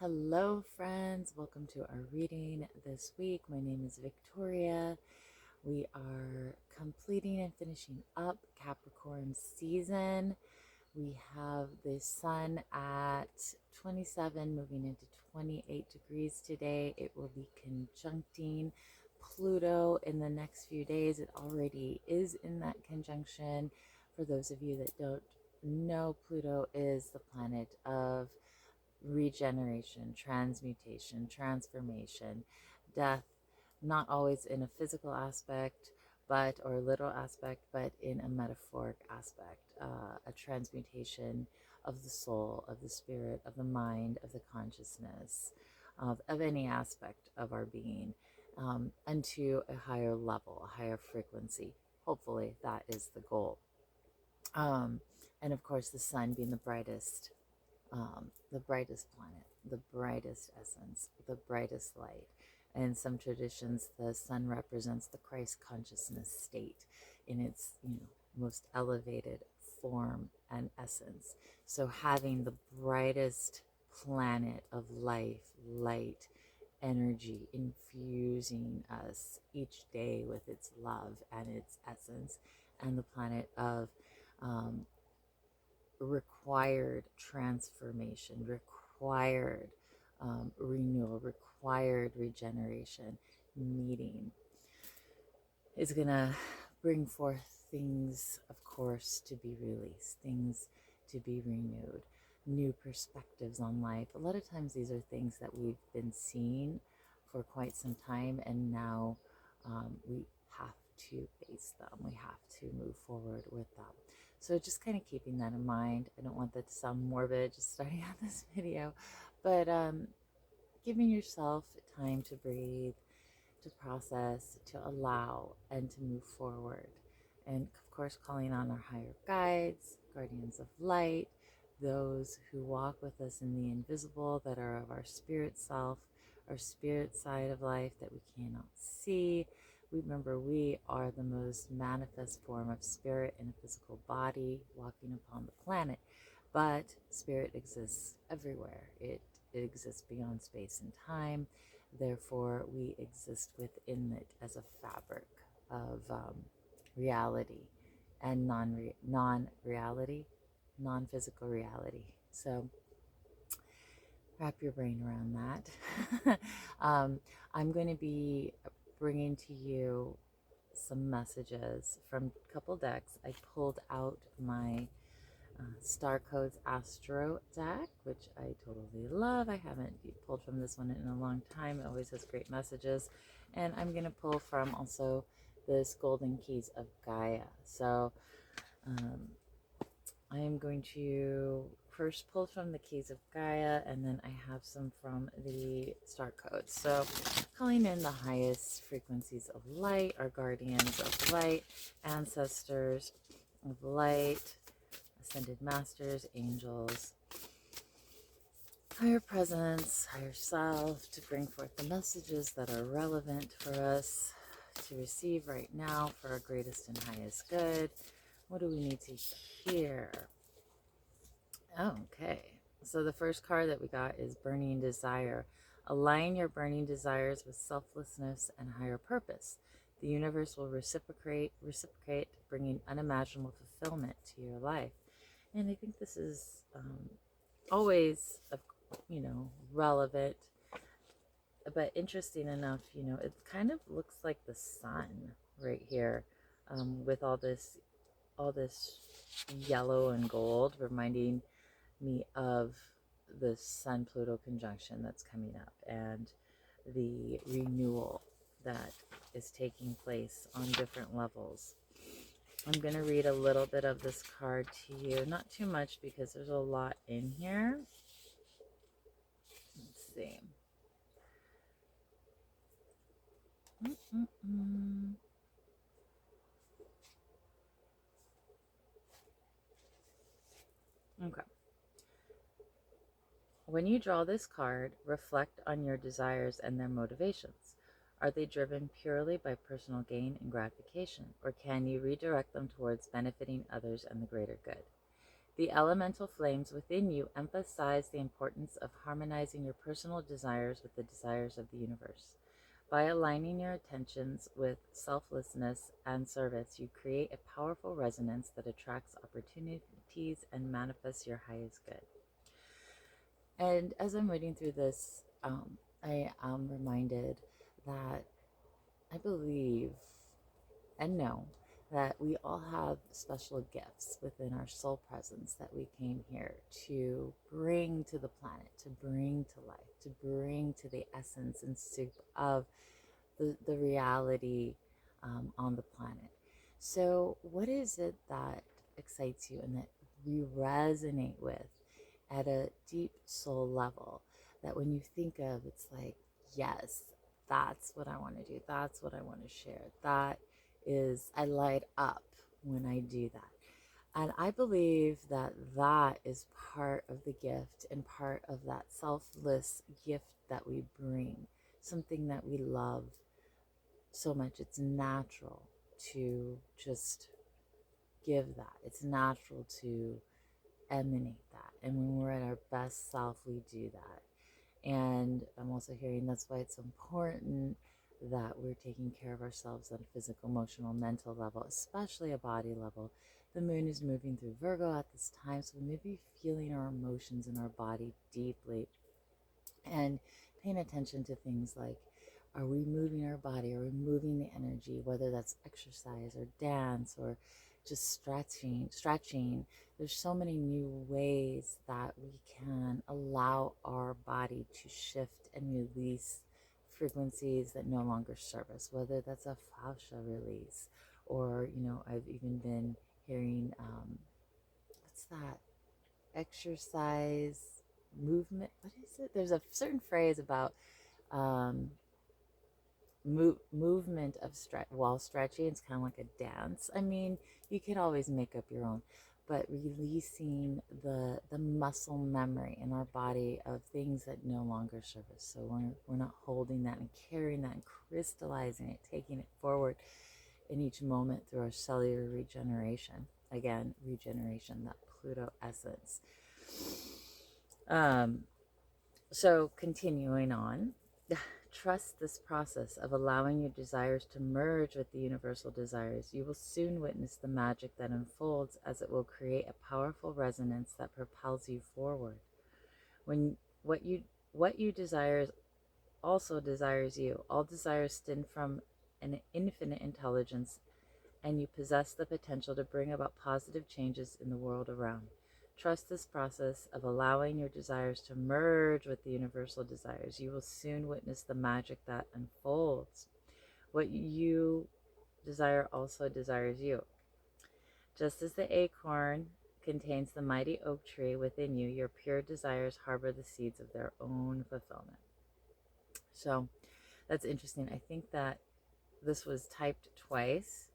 Hello, friends. Welcome to our reading this week. My name is Victoria. We are completing and finishing up Capricorn season. We have the sun at 27, moving into 28 degrees today. It will be conjuncting Pluto in the next few days. It already is in that conjunction. For those of you that don't know, Pluto is the planet of regeneration, transmutation, transformation, death, not always in a physical aspect, but or literal aspect, but in a metaphoric aspect, a transmutation of the soul, of the spirit, of the mind, of the consciousness, of any aspect of our being, unto a higher level, a higher frequency. Hopefully, that is the goal. And of course, the sun being the brightest planet, the brightest essence, the brightest light. In some traditions, the sun represents the Christ consciousness state in its, most elevated form and essence. So having the brightest planet of life, light, energy infusing us each day with its love and its essence, and the planet of required transformation, required renewal, required regeneration meeting is going to bring forth things, of course, to be released, things to be renewed, new perspectives on life. A lot of times these are things that we've been seeing for quite some time, and now we have to face them. We have to move forward with them. So just kind of keeping that in mind. I don't want that to sound morbid just starting out this video, but giving yourself time to breathe, to process, to allow, and to move forward. And of course, calling on our higher guides, guardians of light, those who walk with us in the invisible, that are of our spirit self, our spirit side of life that we cannot see. Remember, we are the most manifest form of spirit in a physical body walking upon the planet, but spirit exists everywhere. It exists beyond space and time. Therefore, we exist within it as a fabric of reality and non-reality, non-physical reality. So wrap your brain around that. I'm going to be bringing to you some messages from a couple decks. I pulled out my Star Codes Astro deck, which I totally love. I haven't pulled from this one in a long time. It always has great messages. And I'm going to pull from also this Golden Keys of Gaia. So I am going to first pull from the Keys of Gaia, and then I have some from the Star Codes. So calling in the highest frequencies of light, our guardians of light, ancestors of light, ascended masters, angels, higher presence, higher self, to bring forth the messages that are relevant for us to receive right now for our greatest and highest good. What do we need to hear? Okay, so the first card that we got is Burning Desire. Align your burning desires with selflessness and higher purpose. The universe will reciprocate, bringing unimaginable fulfillment to your life. And I think this is always, relevant, but interesting enough, it kind of looks like the sun right here, with all this yellow and gold, reminding me of the Sun Pluto conjunction that's coming up and the renewal that is taking place on different levels. I'm going to read a little bit of this card to you. Not too much because there's a lot in here. Let's see. Okay. When you draw this card, reflect on your desires and their motivations. Are they driven purely by personal gain and gratification, or can you redirect them towards benefiting others and the greater good? The elemental flames within you emphasize the importance of harmonizing your personal desires with the desires of the universe. By aligning your attentions with selflessness and service, you create a powerful resonance that attracts opportunities and manifests your highest good. And as I'm reading through this, I am reminded that I believe and know that we all have special gifts within our soul presence that we came here to bring to the planet, to bring to life, to bring to the essence and soup of the reality on the planet. So, what is it that excites you and that you resonate with at a deep soul level? That when you think of, it's like, yes, that's what I want to do. That's what I want to share. That is, I light up when I do that. And I believe that that is part of the gift and part of that selfless gift that we bring, something that we love so much. It's natural to just give that. It's natural to emanate that. And when we're at our best self, we do that. And I'm also hearing that's why it's important that we're taking care of ourselves on a physical, emotional, mental level, especially a body level. The moon is moving through Virgo at this time, so we may be feeling our emotions in our body deeply and paying attention to things like, are we moving our body? Are we moving the energy, whether that's exercise or dance or just stretching. There's so many new ways that we can allow our body to shift and release frequencies that no longer serve us, whether that's a fascia release or, I've even been hearing, what's that? Exercise movement. What is it? There's a certain phrase about um, movement of stretch while stretching. It's kind of like a dance. I mean, you can always make up your own, but releasing the muscle memory in our body of things that no longer serve us. So we're not holding that and carrying that and crystallizing it, taking it forward in each moment through our cellular regeneration. Again, regeneration, that Pluto essence. So continuing on, trust this process of allowing your desires to merge with the universal desires. You will soon witness the magic that unfolds, as it will create a powerful resonance that propels you forward. When what you desires also desires you. All desires stem from an infinite intelligence, and you possess the potential to bring about positive changes in the world around. Trust this process of allowing your desires to merge with the universal desires. You will soon witness the magic that unfolds. What you desire also desires you. Just as the acorn contains the mighty oak tree within you, your pure desires harbor the seeds of their own fulfillment. So that's interesting. I think that this was typed twice.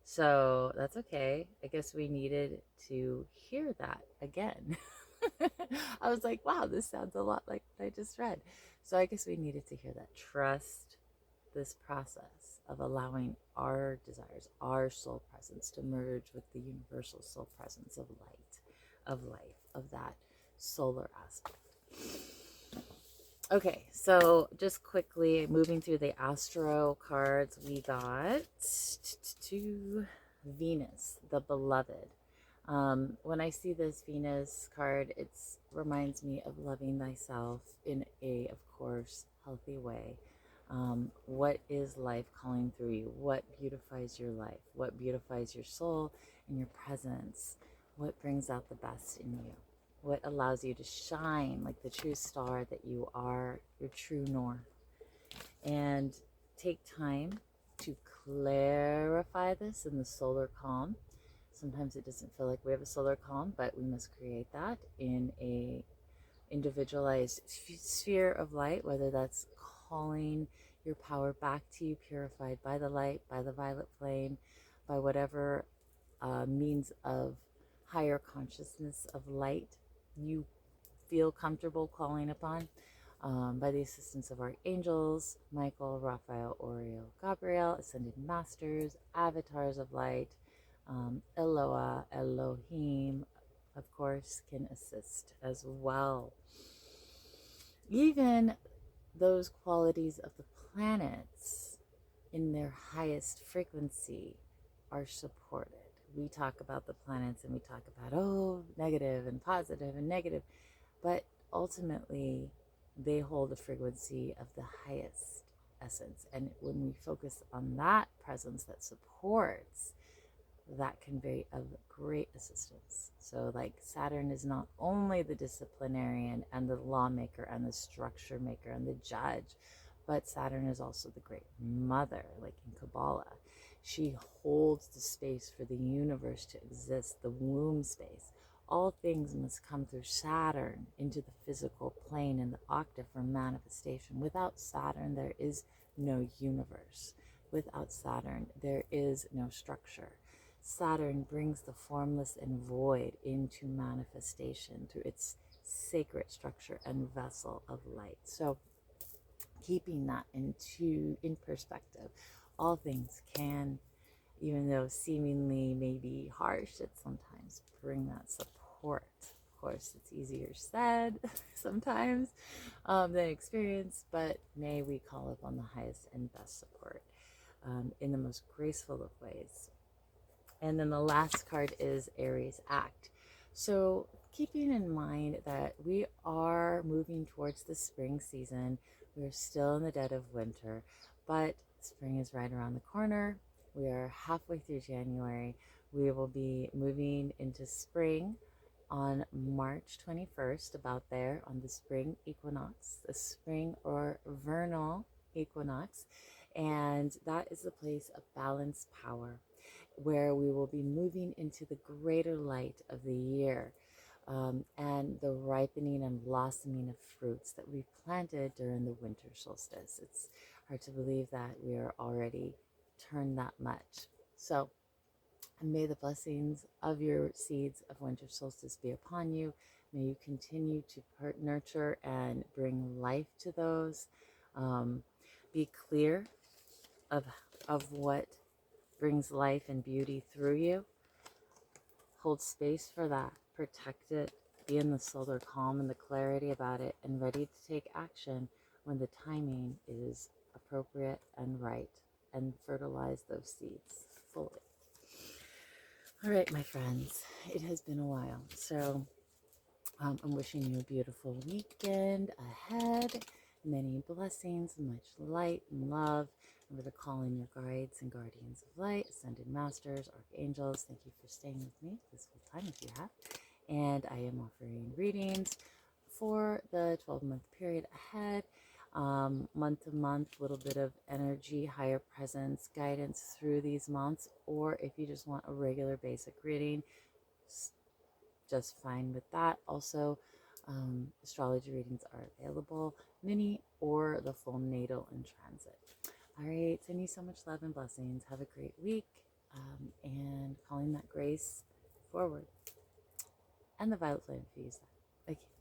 So that's okay. I guess we needed to hear that again. I was like, wow, this sounds a lot like what I just read. So I guess we needed to hear that. Trust this process of allowing our desires, our soul presence to merge with the universal soul presence of light, of life, of that solar aspect. Okay, so just quickly moving through the astro cards, we got to Venus, the beloved. When I see this Venus card, it reminds me of loving thyself in a, of course, healthy way. What is life calling through you? What beautifies your life? What beautifies your soul and your presence? What brings out the best in you? What allows you to shine like the true star that you are, your true north? And take time to clarify this in the solar calm. Sometimes it doesn't feel like we have a solar calm, but we must create that in a individualized sphere of light, whether that's calling your power back to you, purified by the light, by the violet flame, by whatever means of higher consciousness of light you feel comfortable calling upon, by the assistance of archangels, Michael, Raphael, Uriel, Gabriel, ascended masters, avatars of light, Eloah, Elohim, of course, can assist as well. Even those qualities of the planets in their highest frequency are supported. We talk about the planets and we talk about, oh, negative and positive and negative, but ultimately they hold the frequency of the highest essence. And when we focus on that presence that supports, that can be of great assistance. So like Saturn is not only the disciplinarian and the lawmaker and the structure maker and the judge, but Saturn is also the great mother, like in Kabbalah. She holds the space for the universe to exist, the womb space. All things must come through Saturn into the physical plane and the octave for manifestation. Without Saturn, there is no universe. Without Saturn, there is no structure. Saturn brings the formless and void into manifestation through its sacred structure and vessel of light. So keeping that in perspective, all things can, even though seemingly maybe harsh, it sometimes bring that support. Of course, it's easier said sometimes than experienced, but may we call upon the highest and best support in the most graceful of ways. And then the last card is Aries Act. So keeping in mind that we are moving towards the spring season, we're still in the dead of winter, but spring is right around the corner. We are halfway through January. We will be moving into spring on March 21st, about there, on the spring equinox, the spring or vernal equinox. And that is the place of balanced power, where we will be moving into the greater light of the year, and the ripening and blossoming of fruits that we planted during the winter solstice. It's hard to believe that we are already turned that much. So may the blessings of your seeds of winter solstice be upon you. May you continue to nurture and bring life to those. Be clear of what brings life and beauty through you. Hold space for that. Protect it. Be in the solar calm and the clarity about it, and ready to take action when the timing is appropriate and right, and fertilize those seeds fully. All right, my friends, it has been a while. So I'm wishing you a beautiful weekend ahead. Many blessings, much light and love. Remember to call in your guides and guardians of light, ascended masters, archangels. Thank you for staying with me this whole time if you have. And I am offering readings for the 12-month period ahead. Month to month, a little bit of energy, higher presence, guidance through these months. Or if you just want a regular basic reading, just fine with that. Also, astrology readings are available, mini or the full natal in transit. All right, send you so much love and blessings. Have a great week, and calling that grace forward. And the violet flame, if you use that. Okay.